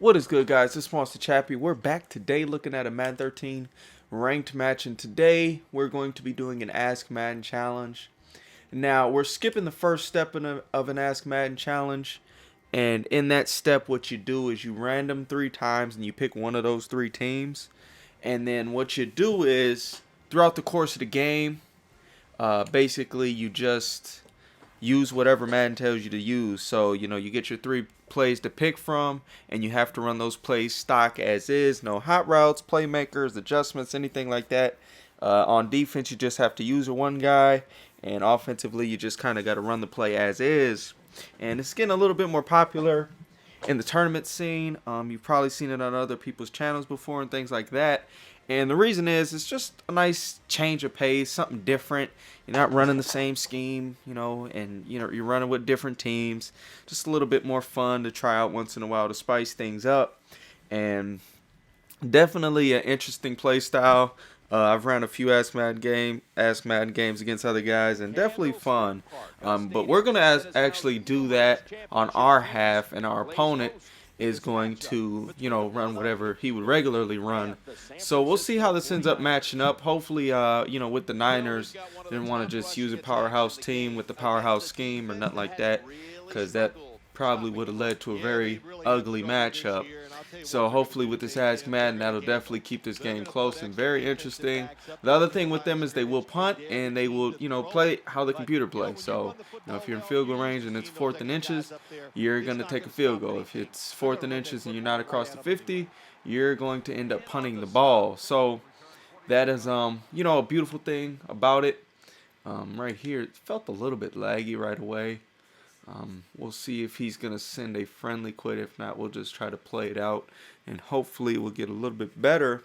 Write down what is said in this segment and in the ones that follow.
What is good, guys? This is Monster Chappie. We're back today looking at a Madden 13 ranked match, and today we're going to be doing an Ask Madden challenge. Now, we're skipping the first step of an Ask Madden challenge, and in that step, what you do is you random 3 times and you pick one of those 3 teams, and then what you do is throughout the course of the game, basically you just use whatever Madden tells you to use. So, you get your 3 plays to pick from, and you have to run those plays stock as is. No hot routes, playmakers, adjustments, anything like that. On defense, you just have to use one guy, and offensively, you just kind of got to run the play as is. And it's getting a little bit more popular in the tournament scene. You've probably seen it on other people's channels before and things like that. And the reason is it's just a nice change of pace, something different. You're not running the same scheme, and you're running with different teams. Just a little bit more fun to try out once in a while to spice things up. And definitely an interesting play style. I've ran a few Ask Madden games against other guys, and definitely fun. But we're gonna actually do that on our half, and our opponent is going to, run whatever he would regularly run. So we'll see how this ends up matching up. Hopefully, with the Niners, didn't want to just use a powerhouse team with the powerhouse scheme or nothing like that, because that probably would have led to a very ugly matchup. So hopefully with this Ask Madden, that'll definitely keep this game close and very interesting. The other thing with them is they will punt, and they will, play how the computer plays. So, if you're in field goal range and it's 4th and inches, you're going to take a field goal. If it's 4th and inches and you're not across the 50, you're going to end up punting the ball. So that is, a beautiful thing about it. Right here, it felt a little bit laggy right away. We'll see if he's going to send a friendly quit. If not, we'll just try to play it out, and hopefully we'll get a little bit better.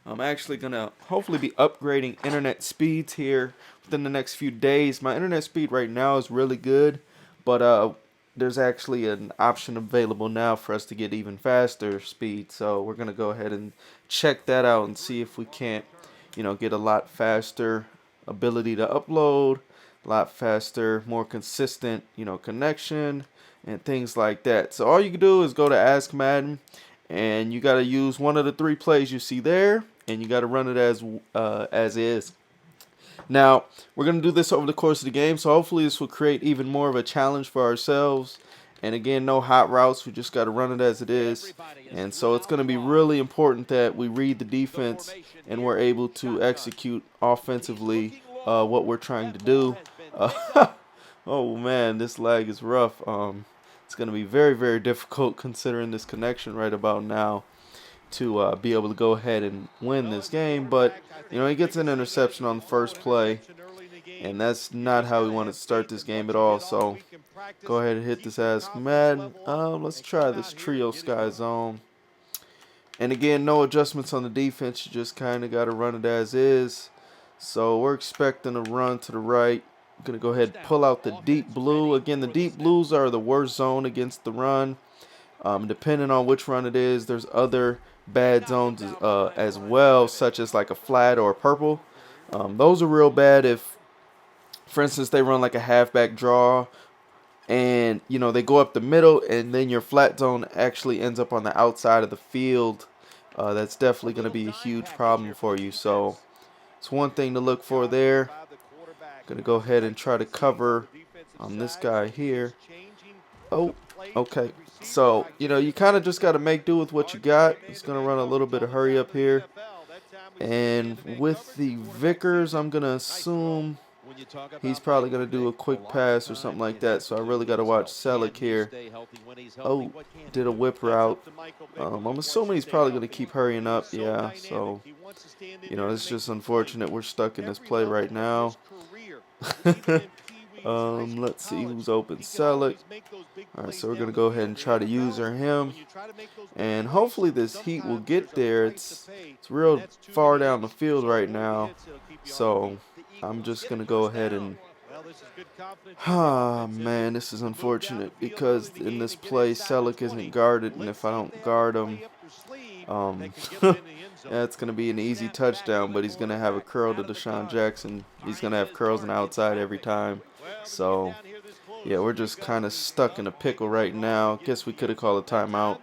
I'm actually going to hopefully be upgrading internet speeds here within the next few days. My internet speed right now is really good, but there's actually an option available now for us to get even faster speed. So we're going to go ahead and check that out and see if we can't, get a lot faster ability to upload, a lot faster, more consistent, connection and things like that. So all you can do is go to Ask Madden, and you got to use one of the 3 plays you see there, and you got to run it as is. Now, we're going to do this over the course of the game, so hopefully this will create even more of a challenge for ourselves. And again, no hot routes. We just got to run it as it is. And so it's going to be really important that we read the defense and we're able to execute offensively what we're trying to do. Oh man, this lag is rough. It's going to be very, very difficult considering this connection right about now to be able to go ahead and win this game. But, he gets an interception on the first play, and that's not how we wanted to start this game at all. So go ahead and hit this Ask Madden. Let's try this trio sky zone. And again, no adjustments on the defense. You just kind of got to run it as is. So we're expecting a run to the right. I'm going to go ahead and pull out the deep blue. Again, the deep blues are the worst zone against the run. Depending on which run it is, there's other bad zones as well, such as like a flat or a purple. Those are real bad if, for instance, they run like a halfback draw and, they go up the middle, and then your flat zone actually ends up on the outside of the field. That's definitely going to be a huge problem for you. So it's one thing to look for there. Going to go ahead and try to cover this guy here. Oh, okay. So, you kind of just got to make do with what you got. He's going to run a little bit of hurry up here. And with the Vickers, I'm going to assume he's probably going to do a quick pass or something like that. So I really got to watch Selleck here. Oh, did a whip route. I'm assuming he's probably going to keep hurrying up. Yeah, so, it's just unfortunate we're stuck in this play right now. Let's see who's open. Selleck. Alright, so we're going to go ahead and try to user him. And hopefully this heat will get there. It's real far down the field right now. So I'm just going to go ahead and... man, this is unfortunate because in this play, Selleck isn't guarded. And if I don't guard him, yeah, it's going to be an easy touchdown, but he's going to have a curl to Deshaun Jackson. He's going to have curls on the outside every time. So, yeah, we're just kind of stuck in a pickle right now. Guess we could have called a timeout.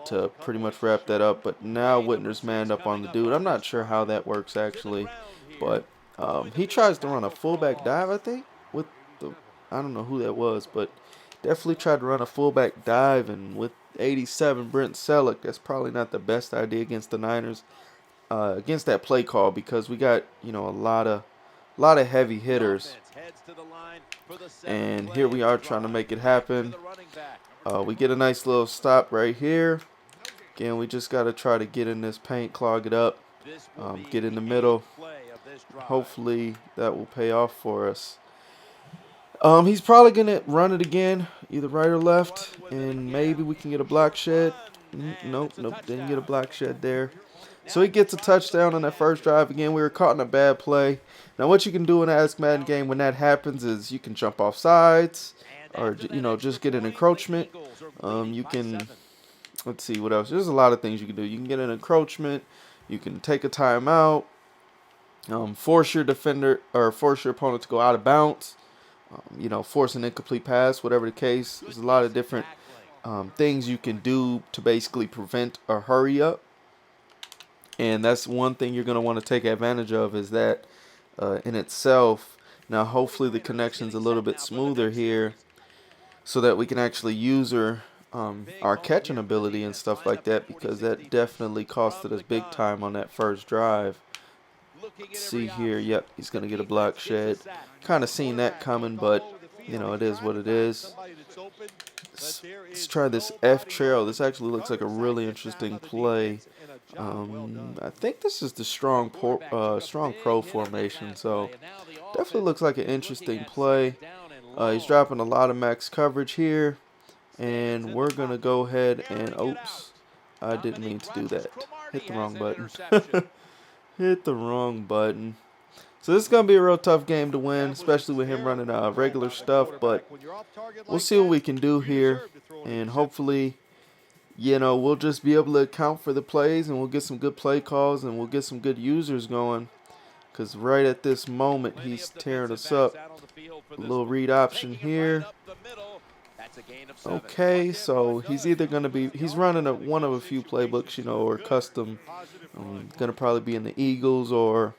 to pretty much wrap that up. But now Whitner's manned up on the dude. I'm not sure how that works actually, but he tries to run a fullback dive, I think, with the, I don't know who that was, but definitely tried to run a fullback dive, and with 87 Brent Selleck, that's probably not the best idea against the Niners, against that play call, because we got, you know, a lot of heavy hitters, and here we are trying to make it happen. We get a nice little stop right here. Again, we just got to try to get in this paint, clog it up, get in the middle. Hopefully that will pay off for us. He's probably going to run it again, either right or left, and maybe we can get a block shed. Nope, didn't get a block shed there. So he gets a touchdown on that first drive. Again, we were caught in a bad play. Now what you can do in the Ask Madden game when that happens is you can jump off sides, or, you know, just get an encroachment. You can, let's see what else. There's a lot of things you can do. You can get an encroachment. You can take a timeout. Force your defender, or force your opponent to go out of bounds. You know, force an incomplete pass, whatever the case. There's a lot of different things you can do to basically prevent a hurry up. And that's one thing you're going to want to take advantage of, is that in itself. Now, hopefully the connection's a little bit smoother here, so that we can actually use our catching ability and stuff like that, because that definitely costed us big time on that first drive. Let's see here. Yep, he's going to get a block shed. Kind of seen that coming, but, you know, it is what it is. Let's try this F trail. This actually looks like a really interesting play. I think this is the strong pro formation, so definitely looks like an interesting play. He's dropping a lot of max coverage here, and we're going to go ahead and, oops, I didn't mean to do that. Hit the wrong button. Hit the wrong button. So this is going to be a real tough game to win, especially with him running regular stuff, but we'll see what we can do here, and hopefully, you know, we'll just be able to account for the plays, and we'll get some good play calls, and we'll get some good users going, because right at this moment, he's tearing us up. A little read option here. Okay, so he's either going to be, he's running one of a few playbooks, you know, or custom. Going to probably be in the Eagles, or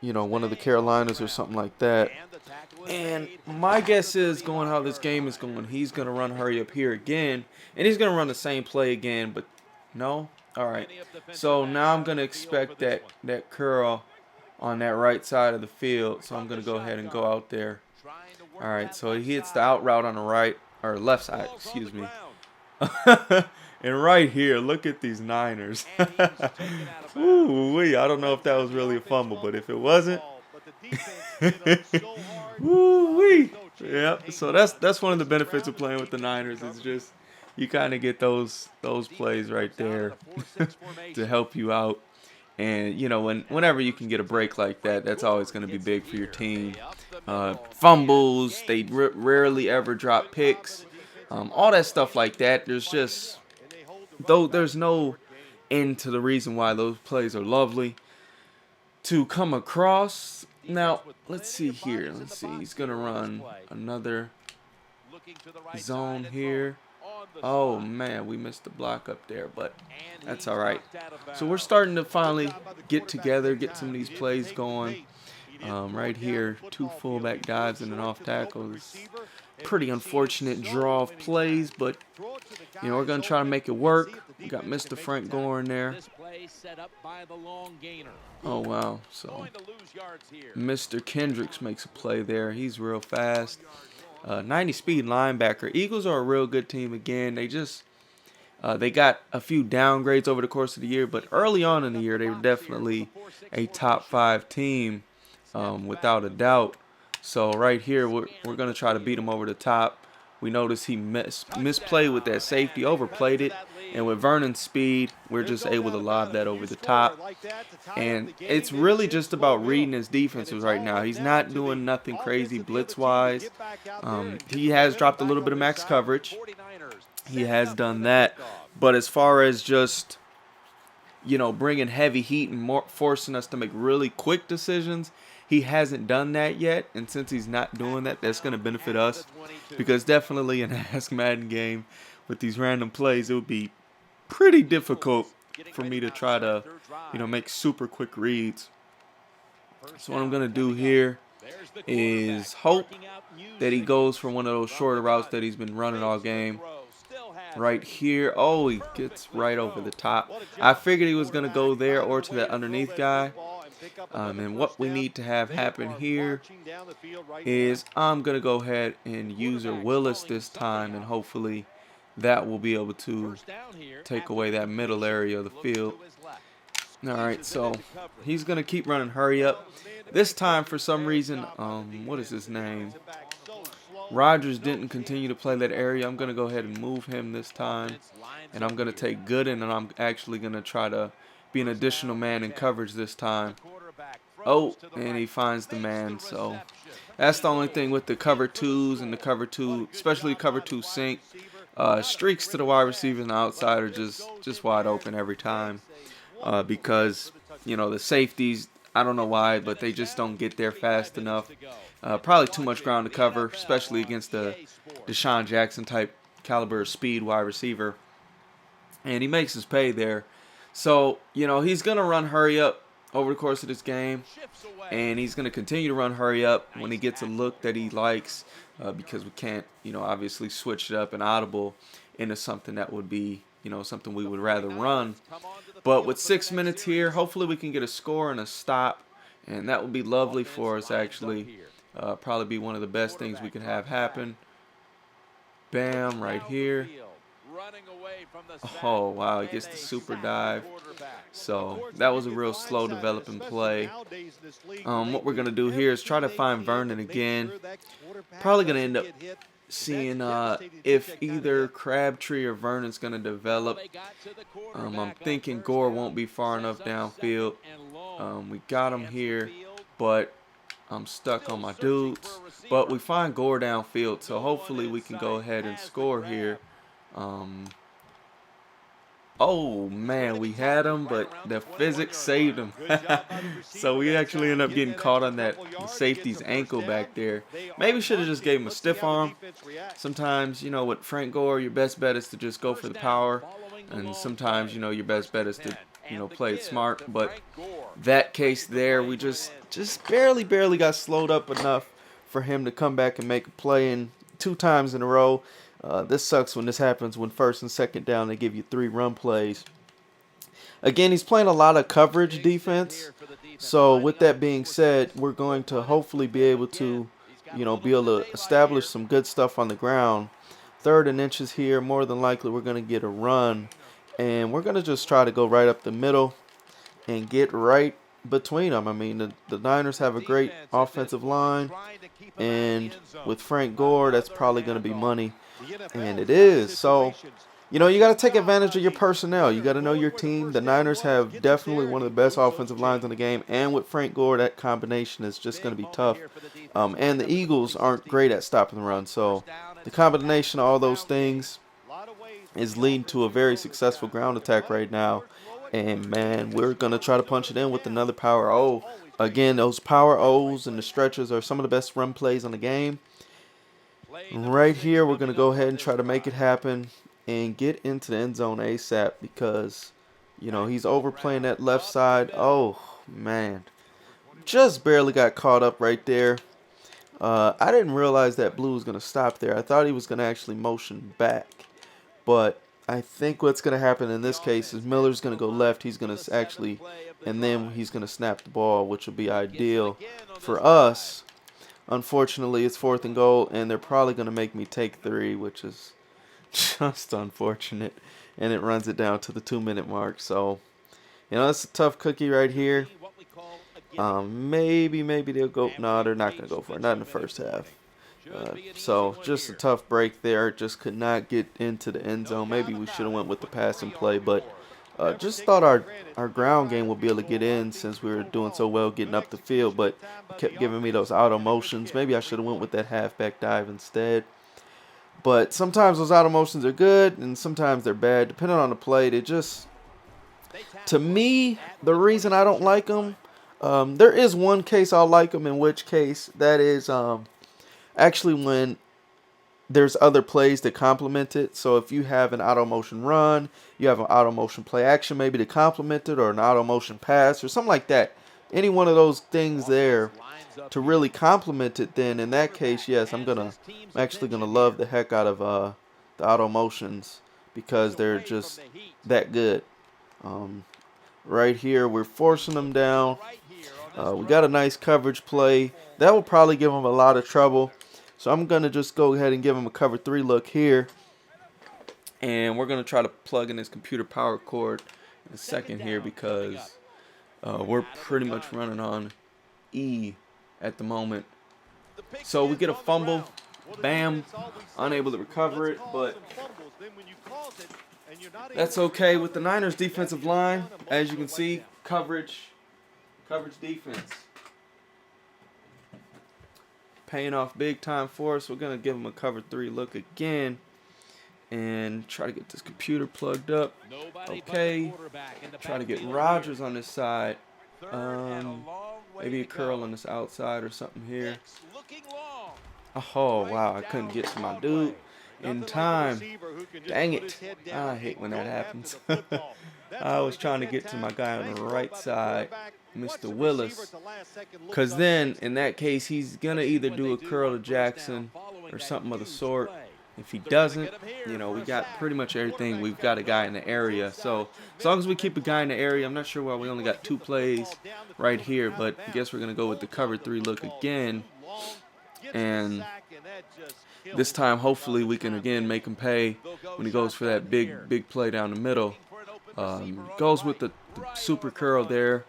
you know, one of the Carolinas or something like that. And my guess is, going how this game is going, he's going to run hurry up here again, and he's going to run the same play again, but no? All right. So now I'm going to expect that curl on that right side of the field, so I'm going to go ahead and go out there. All right, so he hits the out route on the right, or left side, excuse me. And right here, look at these Niners. Ooh-wee, I don't know if that was really a fumble, but if it wasn't, ooh-wee. Yep. So that's one of the benefits of playing with the Niners. Is just you kind of get those plays right there to help you out. And, you know, whenever you can get a break like that, that's always going to be big for your team. Fumbles, they rarely ever drop picks. All that stuff like that. There's no end to the reason why those plays are lovely to come across. Now, let's see here. Let's see. He's going to run another zone here. Oh, man, we missed the block up there, but that's all right. So we're starting to finally get together, get some of these plays going. Right here, 2 fullback dives and an off tackle. Pretty unfortunate draw of plays, but, you know, we're going to try to make it work. We got Mr. Frank Gore in there. Oh, wow. So Mr. Kendricks makes a play there. He's real fast. 90 speed linebacker. Eagles are a real good team again. They got a few downgrades over the course of the year, but early on in the year, they were definitely a top 5 team, without a doubt. So right here, we're going to try to beat him over the top. We notice he misplayed with that safety, overplayed it. And with Vernon's speed, we're just able to lob that over the top. And it's really just about reading his defenses right now. He's not doing nothing crazy blitz-wise. He has dropped a little bit of max coverage. He has done that. But as far as just, you know, bringing heavy heat and forcing us to make really quick decisions, he hasn't done that yet, and since he's not doing that, that's going to benefit us, because definitely in Ask Madden game with these random plays, it would be pretty difficult for me to try to, make super quick reads. So what I'm going to do here is hope that he goes for one of those shorter routes that he's been running all game. Right here. Oh, he gets right over the top. I figured he was going to go there or to that underneath guy. And what we need to have happen here is I'm going to go ahead and use Willis this time, and hopefully that will be able to take away that middle area of the field. Alright, so he's going to keep running hurry up. This time, for some reason, what is his name? Rogers didn't continue to play that area. I'm going to go ahead and move him this time. And I'm going to take Gooden, and I'm actually going to try to be an additional man in coverage this time. Oh, and he finds the man. So that's the only thing with the cover twos and the cover two, especially cover two sync. Streaks to the wide receiver and the outside are just wide open every time. Because, the safeties, I don't know why, but they just don't get there fast enough. Probably too much ground to cover, especially against the Deshaun Jackson type caliber speed wide receiver. And he makes his pay there. So, he's going to run hurry up over the course of this game. And he's going to continue to run hurry up when he gets a look that he likes. Because we can't, obviously switch it up and audible into something that would be, something we would rather run. But with 6 minutes here, hopefully we can get a score and a stop. And that would be lovely for us, actually. Probably be one of the best things we can have happen. Bam, right here. Oh, wow, he gets the super dive. So that was a real slow developing play. What we're going to do here is try to find Vernon again. Probably going to end up seeing if either Crabtree or Vernon's going to develop. I'm thinking Gore won't be far enough downfield. We got him here, but I'm stuck on my dudes. But we find Gore downfield, so hopefully we can go ahead and score here. Oh, man, we had him, but the physics saved him. So we actually ended up getting caught on that safety's ankle back there. Maybe should have just gave him a stiff arm. Sometimes, with Frank Gore, your best bet is to just go for the power. And sometimes, your best bet is to, play it smart. But that case there, we just barely got slowed up enough for him to come back and make a play. And 2 times in a row. This sucks when this happens, when first and second down they give you 3 run plays. Again, he's playing a lot of coverage defense. So with that being said, we're going to hopefully be able to, be able to establish some good stuff on the ground. 3rd and inches here. More than likely we're going to get a run. And we're going to just try to go right up the middle and get right between them. I mean, the Niners have a great offensive line. And with Frank Gore, that's probably going to be money. And it is. So, you got to take advantage of your personnel. You got to know your team. The Niners have definitely one of the best offensive lines in the game. And with Frank Gore, that combination is just going to be tough. And the Eagles aren't great at stopping the run. So the combination of all those things is leading to a very successful ground attack right now. And, man, we're going to try to punch it in with another power O. Again, those power O's and the stretches are some of the best run plays in the game. Right here, we're going to go ahead and try to make it happen and get into the end zone ASAP because, he's overplaying that left side. Oh, man. Just barely got caught up right there. I didn't realize that Blue was going to stop there. I thought he was going to actually motion back. But I think what's going to happen in this case is Miller's going to go left. He's going to actually, and then he's going to snap the ball, which will be ideal for us. Unfortunately, it's 4th and goal, and they're probably going to make me take 3, which is just unfortunate. And it runs it down to the 2-minute mark. So, it's a tough cookie right here. Maybe they'll go. No, they're not going to go for it. Not in the first half. So, just a tough break there. Just could not get into the end zone. Maybe we should have went with the passing play, but just thought our ground game would be able to get in since we were doing so well getting up the field, but it kept giving me those auto motions. Maybe I should have went with that halfback dive instead. But sometimes those auto motions are good, and sometimes they're bad. Depending on the play, they just, to me, the reason I don't like them, There is one case I'll like them, in which case that is actually when there's other plays that complement it. So if you have an auto motion run, you have an auto motion play action maybe to complement it, or an auto motion pass or something like that. Any one of those things there to really complement it, then in that case, yes, I'm actually gonna love the heck out of the auto motions because they're just that good. Um, right here, we're forcing them down. We got a nice coverage play. That will probably give them a lot of trouble. So I'm going to just go ahead and give him a cover 3 look here. And we're going to try to plug in this computer power cord in a second here because we're pretty much running on E at the moment. So we get a fumble. Bam. Unable to recover it, but that's okay with the Niners defensive line. As you can see, coverage defense paying off big time for us. We're going to give him a cover 3 look again and try to get this computer plugged up. Okay. Try to get Rodgers on this side. Maybe a curl on this outside or something here. Oh, wow. I couldn't get to my dude in time. Dang it. I hate when that happens. I was trying to get to my guy on the right side, Mr. Willis, because then in that case he's gonna either do a curl to Jackson or something of the sort. If he doesn't, we got pretty much everything. We've got a guy in the area, so as long as we keep a guy in the area, I'm not sure why we only got 2 plays right here, but I guess we're gonna go with the cover 3 look again, and this time hopefully we can again make him pay when he goes for that big play down the middle. Goes with the super curl there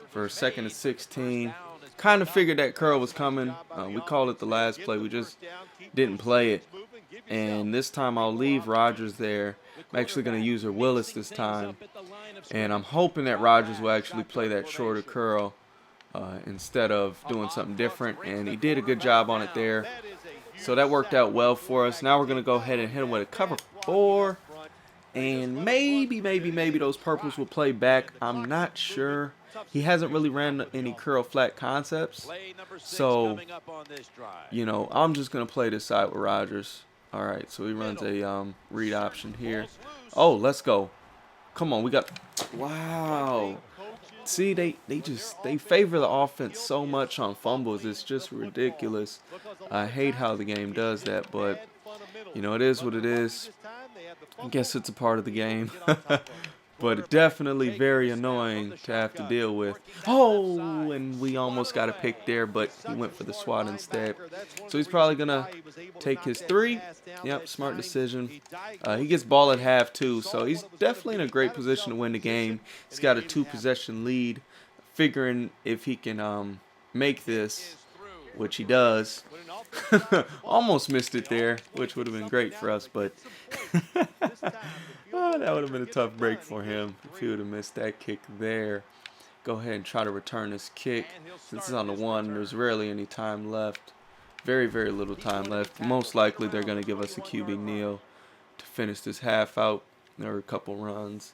for 2nd and 16. Kind of figured that curl was coming. We called it the last play. We just didn't play it. And this time I'll leave Rodgers there. I'm actually going to use Willis this time. And I'm hoping that Rodgers will actually play that shorter curl instead of doing something different. And he did a good job on it there. So that worked out well for us. Now we're going to go ahead and hit him with a cover 4. And maybe those purples will play back. I'm not sure. He hasn't really ran any curl flat concepts. So, I'm just going to play this side with Rodgers. All right, so he runs a read option here. Oh, let's go. Come on, we got... Wow. See, they favor the offense so much on fumbles. It's just ridiculous. I hate how the game does that, but, it is what it is. I guess it's a part of the game. But definitely very annoying to have to deal with. Oh, and we almost got a pick there, but he went for the swat instead. So he's probably going to take his 3. Yep, smart decision. He gets ball at half, too, so he's definitely in a great position to win the game. He's got a 2-possession lead, figuring if he can make this, which he does. Almost missed it there, which would have been great for us, but oh, that would have been a tough break for him if he would have missed that kick there. Go ahead and try to return this kick. Since it's on the 1, there's rarely any time left. Very little time left. Most likely they're going to give us a QB kneel to finish this half out. There are a couple runs.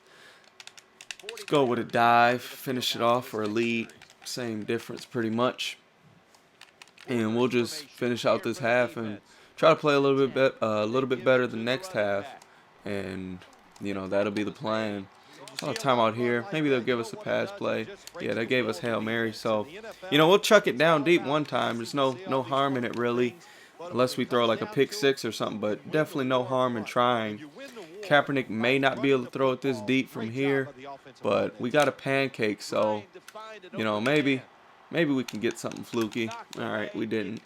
Let's go with a dive, finish it off for a lead. Same difference pretty much. And we'll just finish out this half and try to play a little bit better the next half, and that'll be the plan. Oh, timeout here. Maybe they'll give us a pass play. Yeah, they gave us Hail Mary, so we'll chuck it down deep one time. There's no harm in it really, unless we throw like a pick 6 or something. But definitely no harm in trying. Kaepernick may not be able to throw it this deep from here, but we got a pancake, so Maybe we can get something fluky. All right, we didn't.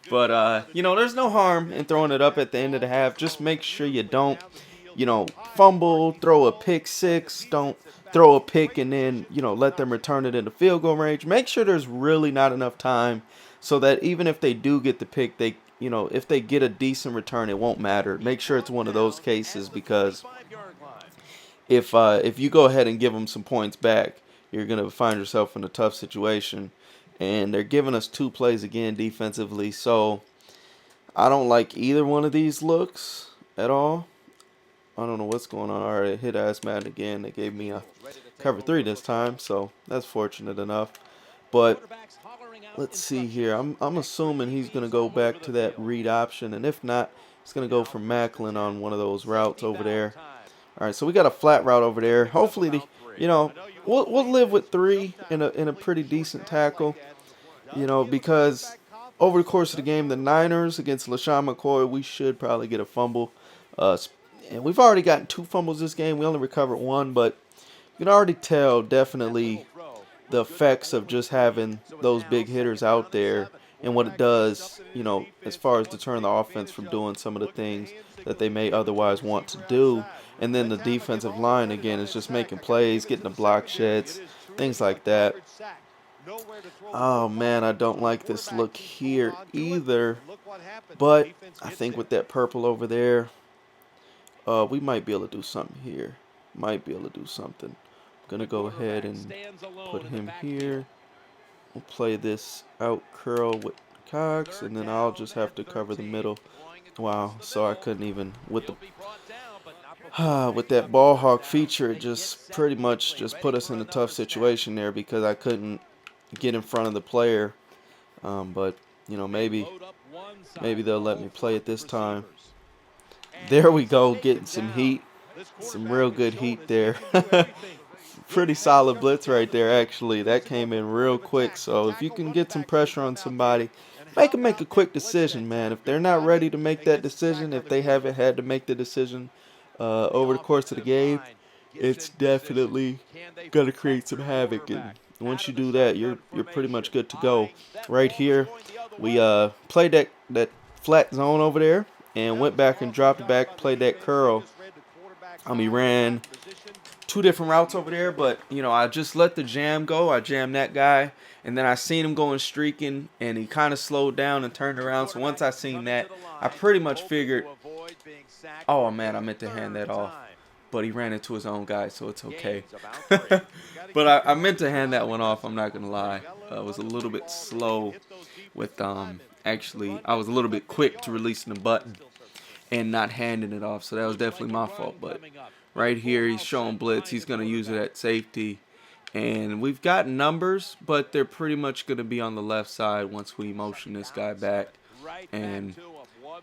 But, there's no harm in throwing it up at the end of the half. Just make sure you don't, fumble, throw a pick 6. Don't throw a pick and then, let them return it into field goal range. Make sure there's really not enough time so that even if they do get the pick, if they get a decent return, it won't matter. Make sure it's one of those cases because if you go ahead and give them some points back, you're going to find yourself in a tough situation. And they're giving us 2 plays again defensively. So I don't like either one of these looks at all. I don't know what's going on. All right, hit ass Madden again. They gave me a cover 3 this time, so that's fortunate enough. But let's see here. I'm assuming he's gonna go back to that read option, and if not, he's gonna go for Macklin on one of those routes over there. All right, so we got a flat route over there. Hopefully, we'll live with 3 in a pretty decent tackle. Because over the course of the game, the Niners against LaShawn McCoy, we should probably get a fumble. And we've already gotten 2 fumbles this game. We only recovered 1, but you can already tell definitely the effects of just having those big hitters out there and what it does, as far as deterring the offense from doing some of the things that they may otherwise want to do. And then the defensive line, again, is just making plays, getting the block sheds, things like that. Oh, man, I don't like this look here either. But I think with that purple over there, we might be able to do something here. Might be able to do something. I'm going to go ahead and put him here. We'll play this out curl with Cox, and then I'll just have to cover the middle. Wow, so I couldn't even, with that ball hawk feature, it just pretty much just put us in a tough situation there because I couldn't get in front of the player. But, maybe they'll let me play it this time. There we go, getting some heat. Some real good heat there. Pretty solid blitz right there, actually. That came in real quick. So if you can get some pressure on somebody, make them make a quick decision, man. If they're not ready to make that decision, if they haven't had to make the decision over the course of the game, it's definitely going to create some havoc. And once you do that, you're pretty much good to go. Right here, we played that flat zone over there and went back and dropped it back, played that curl. He ran 2 different routes over there, but I just let the jam go. I jammed that guy, and then I seen him going streaking, and he kind of slowed down and turned around. So once I seen that, I pretty much figured, oh man, I meant to hand that off, but he ran into his own guy, so it's okay. But I meant to hand that one off. I'm not gonna lie. I was a little bit slow with actually I was a little bit quick to releasing the button and not handing it off, so that was definitely my fault. But right here, he's showing blitz. He's going to use it at safety. And we've got numbers, but they're pretty much going to be on the left side once we motion this guy back. And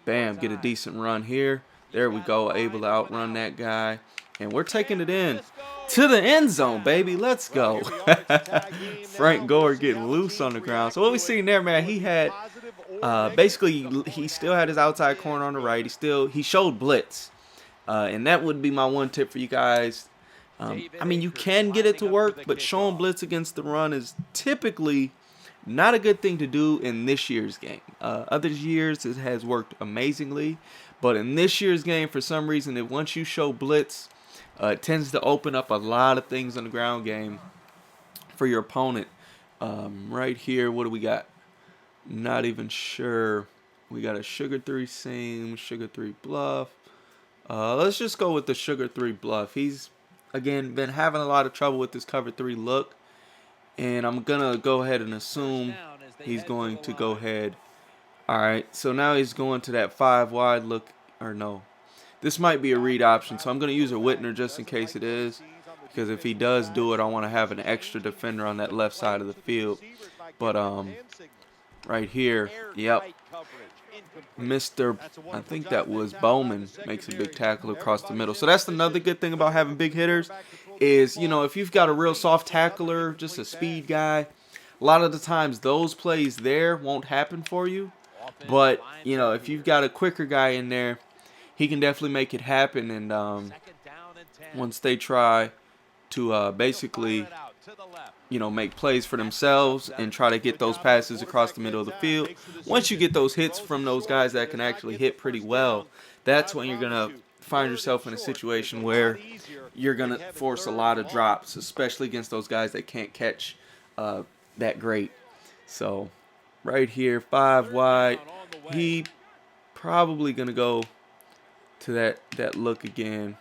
bam, get a decent run here. There we go, able to outrun that guy. And we're taking it in to the end zone, baby. Let's go. Frank Gore getting loose on the ground. So what we seen there, man, he had basically he still had his outside corner on the right. He showed blitz. And that would be my one tip for you guys. You can get it to work, but showing blitz against the run is typically not a good thing to do in this year's game. Other years it has worked amazingly, but in this year's game, for some reason, once you show blitz, it tends to open up a lot of things on the ground game for your opponent. Right here, what do we got? Not even sure. We got a Sugar 3 seam, Sugar 3 bluff. Let's just go with the Sugar 3 bluff. He's, again, been having a lot of trouble with this cover 3 look. And I'm going to go ahead and assume he's going to go ahead. All right, so now he's going to that 5 wide look. Or no, this might be a read option. So I'm going to use a Whitner just in case it is. Because if he does do it, I want to have an extra defender on that left side of the field. But right here, yep. I think that was Bowman, makes a big tackle across the middle. So that's another good thing about having big hitters is, if you've got a real soft tackler, just a speed guy, a lot of the times those plays there won't happen for you. But, if you've got a quicker guy in there, he can definitely make it happen. And once they try to basically make plays for themselves and try to get those passes across the middle of the field. Once you get those hits from those guys that can actually hit pretty well, that's when you're going to find yourself in a situation where you're going to force a lot of drops, especially against those guys that can't catch that great. So right here, 5 wide. He probably going to go to that look again.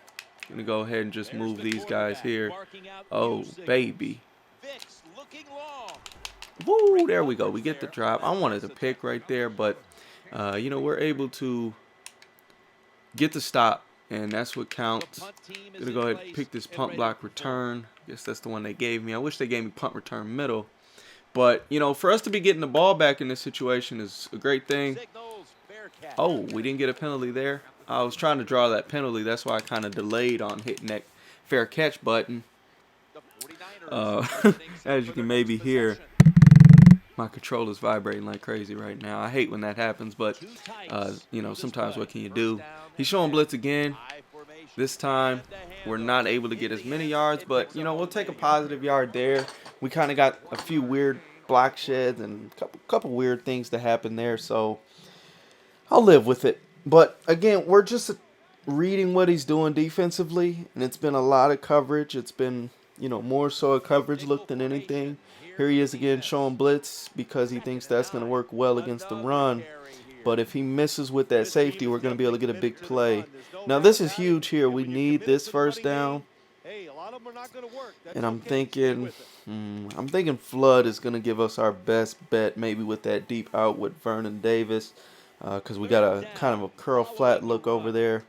Going to go ahead and just move these guys here. Oh, baby. Woo, there we go. We get the drop. I wanted to pick right there, but, we're able to get the stop and that's what counts. I'm gonna go ahead and pick this punt block return. Guess that's the one they gave me. I wish they gave me punt return middle. But, you know, for us to be getting the ball back in this situation is a great thing. Oh, we didn't get a penalty there. I was trying to draw that penalty. That's why I kind of delayed on hitting that fair catch button. As you can maybe hear, my controller's vibrating like crazy right now. I hate when that happens, but, you know, sometimes what can you do? He's showing blitz again. This time, we're not able to get as many yards, but, you know, we'll take a positive yard there. We kind of got a few weird block sheds and a couple weird things to happen there, so I'll live with it. But, again, we're just reading what he's doing defensively, and it's been a lot of coverage. It's been, you know, more so a coverage look than anything. Here he is again showing blitz because he thinks that's going to work well against the run. But if he misses with that safety, we're going to be able to get a big play. Now, this is huge here. We need this first down. And I'm thinking Flood is going to give us our best bet, maybe with that deep out with Vernon Davis, because we got a kind of a curl flat look over there.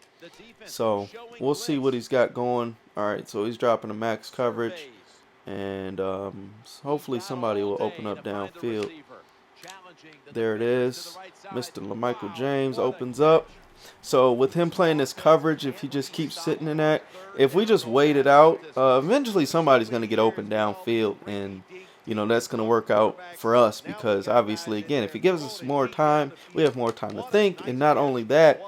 So we'll see what he's got going. All right, so he's dropping a max coverage, and hopefully somebody will open up downfield. There it is. Mr. LaMichael James opens up. So with him playing this coverage, if he just keeps sitting in that, if we just wait it out, eventually somebody's going to get open downfield, and you know that's going to work out for us because obviously, again, if he gives us more time, we have more time to think, and not only that,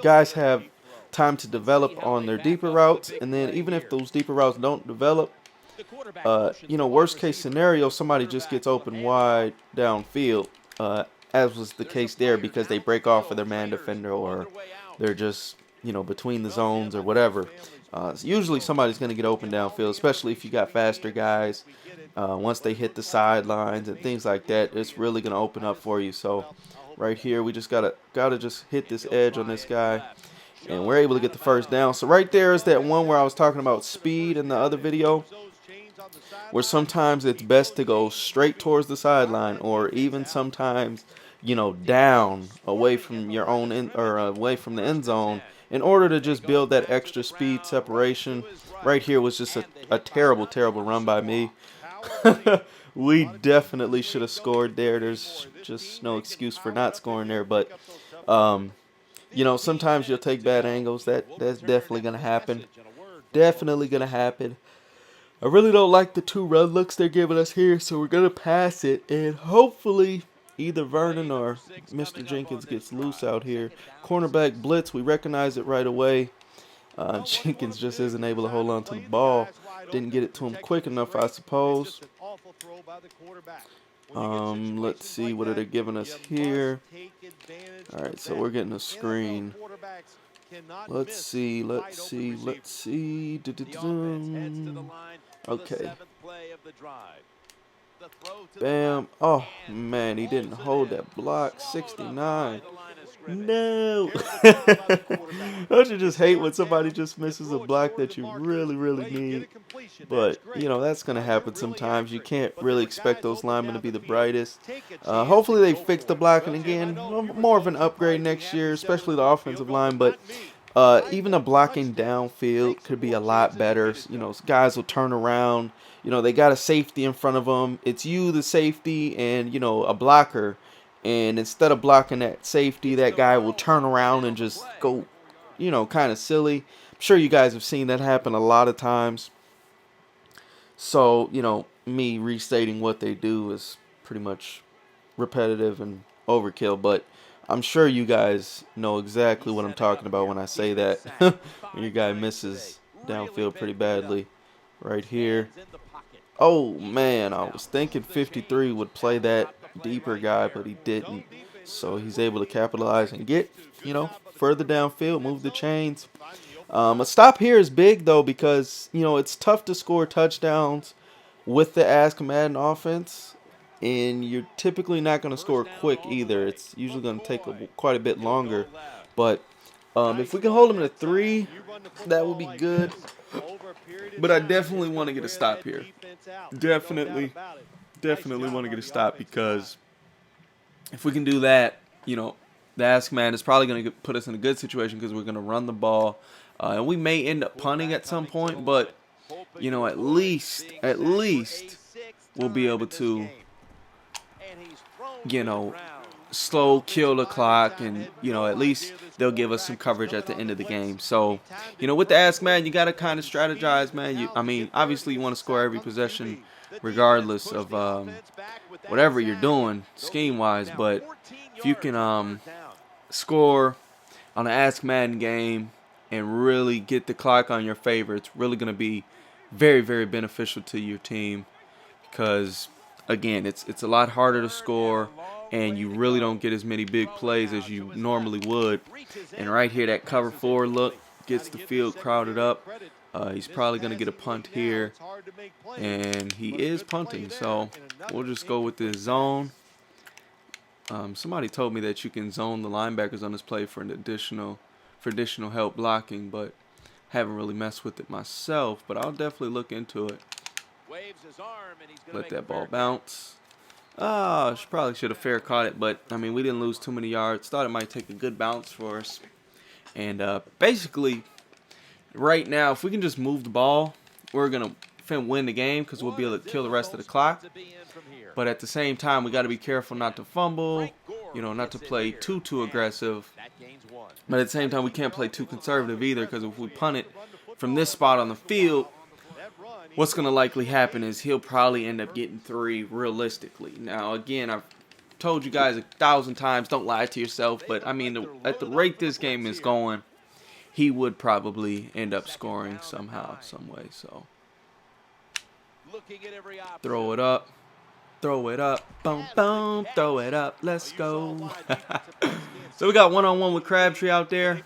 guys have time to develop on their deeper routes, and then even if those deeper routes don't develop, you know, worst case scenario, somebody just gets open wide downfield, as was the case there because they break off of their man defender or they're just, you know, between the zones or whatever. Usually somebody's going to get open downfield, especially if you got faster guys. Once they hit the sidelines and things like that, it's really going to open up for you. So right here, we just gotta just hit this edge on this guy, and we're able to get the first down. So right there is that one where I was talking about speed in the other video, where sometimes it's best to go straight towards the sideline, or even sometimes, you know, down away from your own away from the end zone, in order to just build that extra speed separation. Right here was just a terrible run by me. We definitely should have scored there. There's just no excuse for not scoring there, but you know, sometimes you'll take bad angles. That's definitely gonna happen. Definitely gonna happen. I really don't like the two run looks they're giving us here, so we're going to pass it, and hopefully either Vernon or Mr. Jenkins gets loose out here. Cornerback blitz, we recognize it right away. Jenkins just isn't able to hold on to the ball. Didn't get it to him quick enough, I suppose. Let's see, what are they giving us here? All right, so we're getting a screen. Let's see. Okay. Bam. Oh, man, he didn't hold that block. 69. No. Don't you just hate when somebody just misses a block that you really need? But, you know, that's going to happen sometimes. You can't really expect those linemen to be the brightest. Hopefully they fix the blocking again. More of an upgrade next year, especially the offensive line. But even the blocking downfield could be a lot better. You know, guys will turn around. You know, they got a safety in front of them. It's you, the safety, and, you know, a blocker. And instead of blocking that safety, that guy will turn around and just go, you know, kind of silly. I'm sure you guys have seen that happen a lot of times. So, you know, me restating what they do is pretty much repetitive and overkill. But I'm sure you guys know exactly what I'm talking about when I say that. When your guy misses downfield pretty badly. Right here. Oh, man, I was thinking 53 would play that deeper guy, but he didn't. So he's able to capitalize and get, you know, further downfield, move the chains. A stop here is big, though, because, you know, it's tough to score touchdowns with the Ask Madden offense, and you're typically not going to score quick either. It's usually going to take quite a bit longer. But if we can hold him to 3, that would be good. But I definitely want to get a stop here. Definitely want to get a stop, because if we can do that, you know, The ask man is probably going to put us in a good situation because we're going to run the ball. And we may end up punting at some point, but, you know, at least we'll be able to, you know, slow kill the clock, and, you know, at least they'll give us some coverage at the end of the game. So, you know, with the ask man, you got to kind of strategize, man. I mean, obviously you want to score every possession regardless of whatever you're doing scheme wise, but if you can score on an ask Madden game and really get the clock on your favor, it's really going to be very, very beneficial to your team, because again, it's a lot harder to score, and you really don't get as many big plays as you normally would. And right here, that cover 4 look gets the field crowded up. He's probably going to get a punt here, and he is punting, so we'll just go with this zone. Somebody told me that you can zone the linebackers on this play for additional help blocking, but haven't really messed with it myself, but I'll definitely look into it. Let that ball bounce. Probably should have fair caught it, but I mean, we didn't lose too many yards. Thought it might take a good bounce for us. And basically, right now, if we can just move the ball, we're going to win the game because we'll be able to kill the rest of the clock. But at the same time, we got to be careful not to fumble, you know, not to play too aggressive. But at the same time, we can't play too conservative either, because if we punt it from this spot on the field, what's going to likely happen is he'll probably end up getting 3 realistically. Now, again, I've told you guys 1,000 times, don't lie to yourself. But, I mean, at the rate this game is going, he would probably end up scoring somehow, some way. So, throw it up. Throw it up. Boom, boom. Throw it up. Let's go. So, we got one-on-one with Crabtree out there.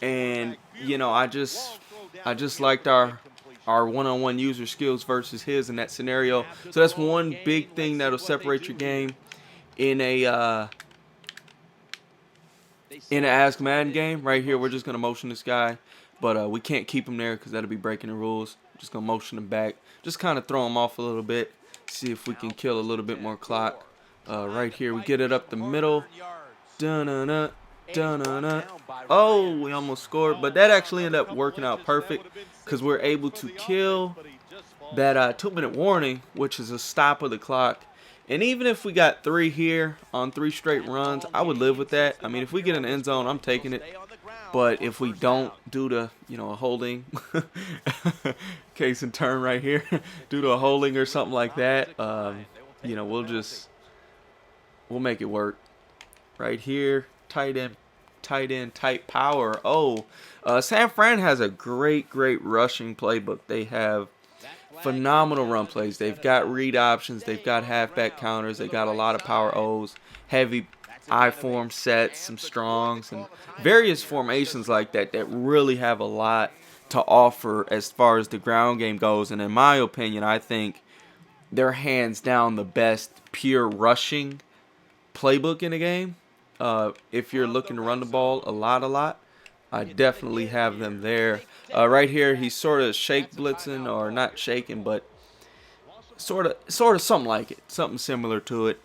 And, you know, I just liked our one-on-one user skills versus his in that scenario. So that's one big thing that'll separate your game in an Ask Madden game. Right here, we're just gonna motion this guy, but we can't keep him there because that'll be breaking the rules. Just gonna motion him back, just kind of throw him off a little bit, see if we can kill a little bit more clock. Right here, we get it up the middle. Dun-dun-dun. Dun-dun-dun. Oh, we almost scored, but that actually ended up working out perfect because we're able to kill that 2-minute warning, which is a stop of the clock. And even if we got 3 here on 3 straight runs, I would live with that. I mean, if we get in the end zone, I'm taking it. But if we don't, due to, you know, a holding, case in turn right here, due to a holding or something like that, you know, we'll make it work. Right here, tight end, tight power. Oh, San Fran has a great rushing playbook. They have phenomenal run plays. They've got read options. They've got halfback counters. They got a lot of power O's, heavy I-form sets, some strongs, and various formations like that really have a lot to offer as far as the ground game goes. And in my opinion, I think they're hands down the best pure rushing playbook in the game. If you're looking to run the ball a lot, I definitely have them there. Right here, he's sort of shake blitzing, or not shaking, but sort of something like it, something similar to it.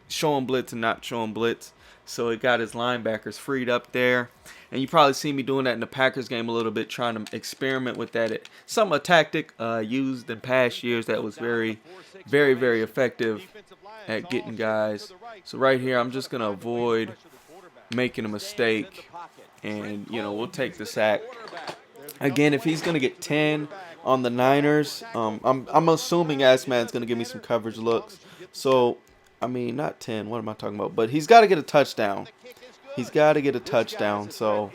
Showing blitz and not showing blitz. So it got his linebackers freed up there. And you probably see me doing that in the Packers game a little bit, trying to experiment with that. A tactic used in past years that was very effective at getting guys. So right here, I'm just going to avoid making a mistake. And, you know, we'll take the sack. Again, if he's going to get 10 on the Niners, I'm assuming Assman's going to give me some coverage looks. So, I mean, not 10. What am I talking about? But he's got to get a touchdown. He's got to get a touchdown. So,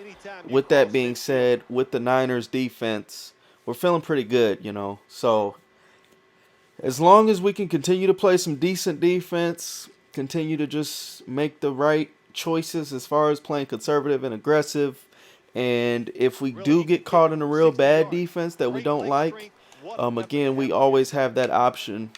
with that being said, with the Niners defense, we're feeling pretty good, you know. So, as long as we can continue to play some decent defense, continue to just make the right choices as far as playing conservative and aggressive, and if we do get caught in a real bad defense that we don't like, again, we always have that option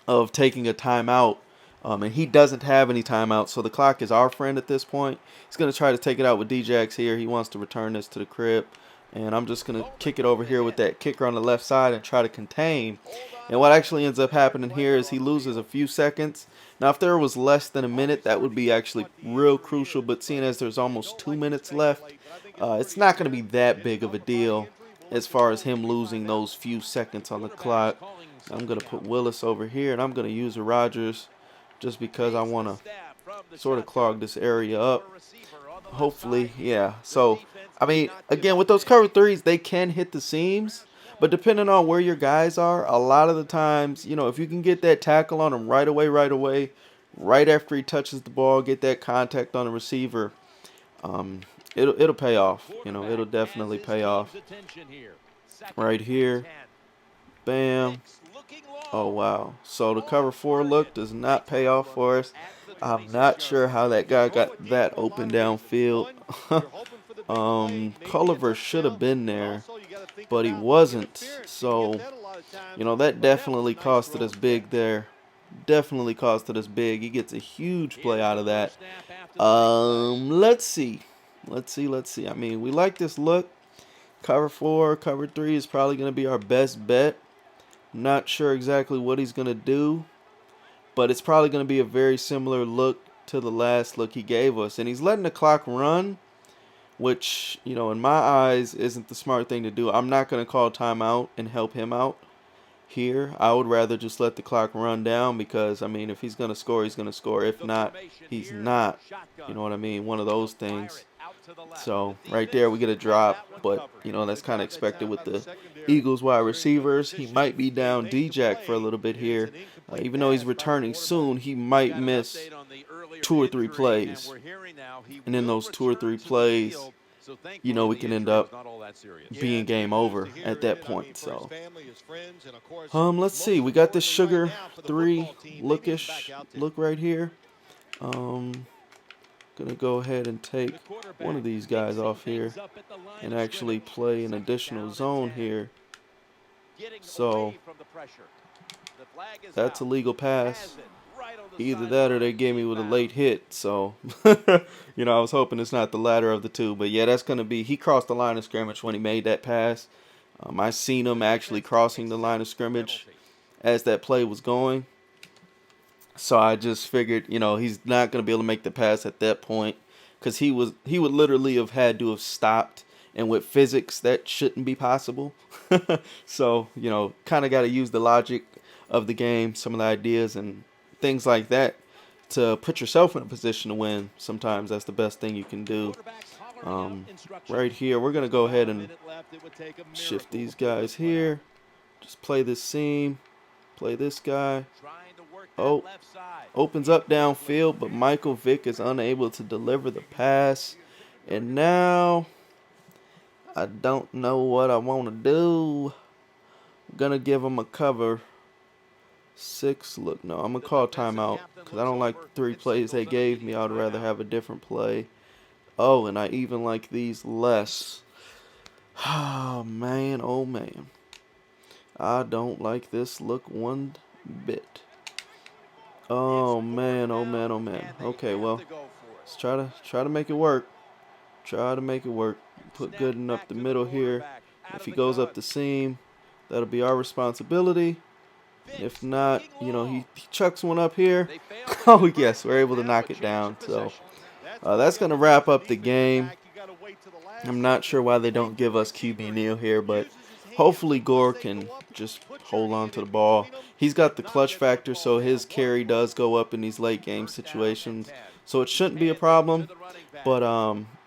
of taking a timeout, and he doesn't have any timeouts, so the clock is our friend at this point. He's going to try to take it out with Djax here. He wants to return this to the crib, and I'm just going to kick it over here with that kicker on the left side and try to contain. And what actually ends up happening here is he loses a few seconds, Now, if there was less than a minute, that would be actually real crucial. But seeing as there's almost 2 minutes left, it's not going to be that big of a deal as far as him losing those few seconds on the clock. I'm going to put Willis over here, and I'm going to use a Rodgers just because I want to sort of clog this area up. Hopefully, yeah. So, I mean, again, with those cover threes, they can hit the seams. But depending on where your guys are, a lot of the times, if you can get that tackle on him right away, right after he touches the ball, get that contact on the receiver, um, it'll pay off. It'll definitely pay off. Right here, bam. Oh, wow. So the cover 4 look does not pay off for us. I'm not sure how that guy got that open downfield. Culliver should have been there, but he wasn't. So, that definitely costed us big there. Definitely costed us big. He gets a huge play out of that. Let's see. I mean, we like this look. Cover 4, cover 3 is probably going to be our best bet. Not sure exactly what he's going to do, but it's probably going to be a very similar look to the last look he gave us. And he's letting the clock run, which, in my eyes, isn't the smart thing to do. I'm not going to call timeout and help him out here. I would rather just let the clock run down because, I mean, if he's going to score, he's going to score. If not, he's not. You know what I mean? One of those things. So, right there, we get a drop, but, that's kind of expected with the Eagles wide receivers. He might be down D-Jack for a little bit here. Even though he's returning soon, he might miss 2 or 3 plays. And in those 2 or 3 plays, we can end up being game over at that point. So, let's see. We got this Sugar 3 look right here. Gonna go ahead and take one of these guys off here and actually play an additional zone here. So that's a legal pass. Either that or they gave me with a late hit. So, I was hoping it's not the latter of the two. But yeah, that's going to be, he crossed the line of scrimmage when he made that pass. I seen him actually crossing the line of scrimmage as that play was going. So I just figured, he's not going to be able to make the pass at that point because he would literally have had to have stopped. And with physics, that shouldn't be possible. So, kind of got to use the logic of the game, some of the ideas and things like that to put yourself in a position to win. Sometimes that's the best thing you can do. Right here, we're going to go ahead and shift these guys here. Just play this seam. Play this guy. Oh, opens up downfield, but Michael Vick is unable to deliver the pass. And now, I don't know what I want to do. I'm going to give him a cover 6 look. No, I'm going to call timeout because I don't like the 3 plays they gave me. I would rather have a different play. Oh, and I even like these less. Oh, man. Oh, man. I don't like this look one bit. Oh, man. Oh, man. Oh, man. Okay, well, let's try to make it work. Try to make it work. Put Gooden up the middle here. If he goes up the seam, that'll be our responsibility. If not, he chucks one up here. Oh, yes, we're able to knock it down. So that's going to wrap up the game. I'm not sure why they don't give us QB Neal here, but hopefully Gore can just hold on to the ball. He's got the clutch factor, so his carry does go up in these late game situations. So it shouldn't be a problem. But,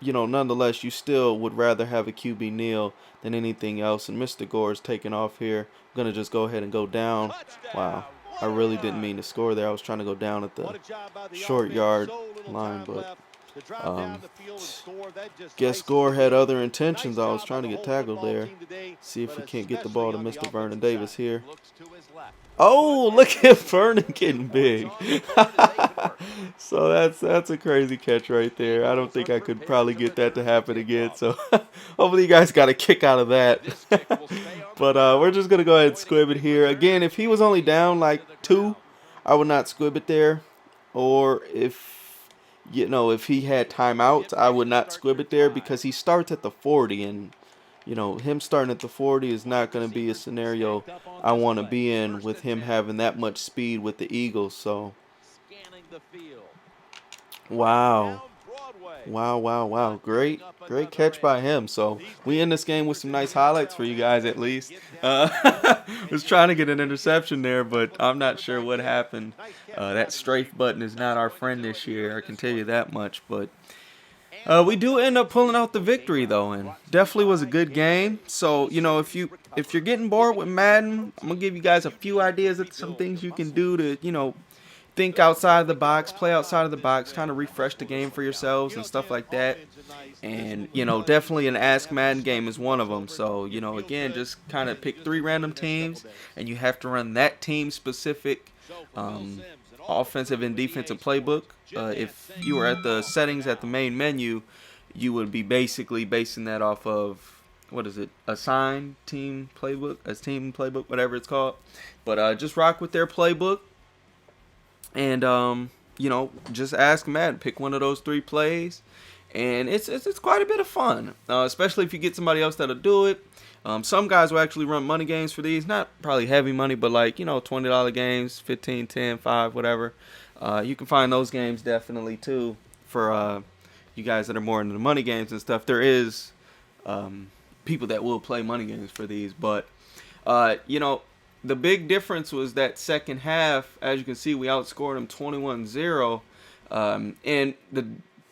nonetheless, you still would rather have a QB Neal than anything else. And Mr. Gore is taking off here. I'm going to just go ahead and go down. Wow. I really didn't mean to score there. I was trying to go down at the short yard line, but guess Gore had other intentions. I was trying to get tackled there. See if we can't get the ball to Mr. Vernon Davis here. Oh, look at Vernon getting big. So that's a crazy catch right there. I don't think I could probably get that to happen again. So hopefully you guys got a kick out of that. But we're just going to go ahead and squib it here. Again, if he was only down like 2, I would not squib it there. Or if he had timeouts, I would not squib it there because he starts at the 40 and him starting at the 40 is not going to be a scenario I want to be in with him having that much speed with the Eagles. So Wow. Wow, wow, wow. Great, great catch by him. So we end this game with some nice highlights for you guys at least. Was trying to get an interception there, but I'm not sure what happened. That strafe button is not our friend this year, I can tell you that much. But we do end up pulling out the victory though, and definitely was a good game. So if you're getting bored with Madden, I'm gonna give you guys a few ideas of some things you can do to think outside of the box, play outside of the box, kind of refresh the game for yourselves and stuff like that. And definitely an Ask Madden game is one of them. So again, just kind of pick 3 random teams, and you have to run that team specific offensive and defensive playbook. If you were at the settings at the main menu, you would be basically basing that off of, what is it, assigned team playbook, whatever it's called. But just rock with their playbook, and just ask Madden, pick one of those 3 plays, and it's quite a bit of fun, especially if you get somebody else that'll do it. Some guys will actually run money games for these, not probably heavy money, but like $20 games, 15, 10, 5, whatever. You can find those games definitely too for you guys that are more into the money games and stuff. There is people that will play money games for these, but the big difference was that second half. As you can see, we outscored them 21-0, and the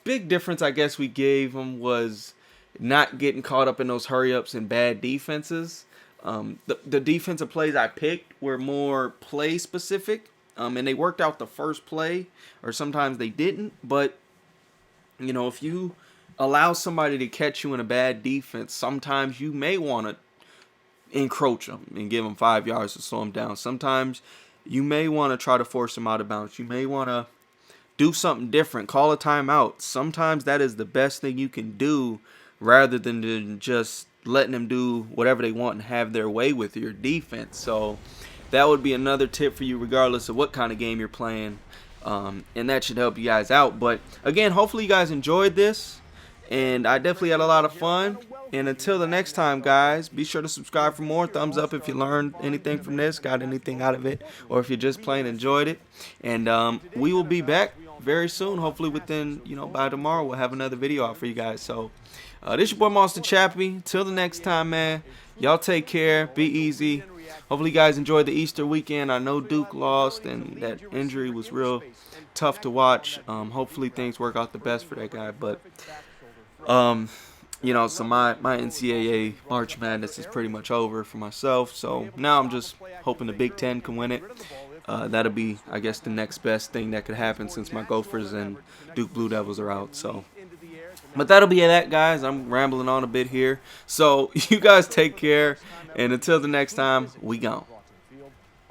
big difference I guess we gave them was not getting caught up in those hurry-ups and bad defenses. The defensive plays I picked were more play-specific, and they worked out the first play, or sometimes they didn't. But, if you allow somebody to catch you in a bad defense, sometimes you may want to encroach them and give them 5 yards to slow them down. Sometimes you may want to try to force them out of bounds. You may want to do something different, call a timeout. Sometimes that is the best thing you can do, rather than just letting them do whatever they want and have their way with your defense. So that would be another tip for you, regardless of what kind of game you're playing, and that should help you guys out. But again, hopefully you guys enjoyed this, and I definitely had a lot of fun. And until the next time, guys, be sure to subscribe for more. Thumbs up if you learned anything from this, got anything out of it, or if you just plain enjoyed it. And we will be back very soon. Hopefully within, by tomorrow, we'll have another video out for you guys. So this your boy Monster Chappie. Till the next time, man. Y'all take care. Be easy. Hopefully you guys enjoyed the Easter weekend. I know Duke lost, and that injury was real tough to watch. Hopefully things work out the best for that guy. But so my NCAA March Madness is pretty much over for myself. So now I'm just hoping the Big Ten can win it. That'll be, I guess, the next best thing that could happen, since my Gophers and Duke Blue Devils are out. So, but that'll be that, guys. I'm rambling on a bit here. So you guys take care, and until the next time, we gone.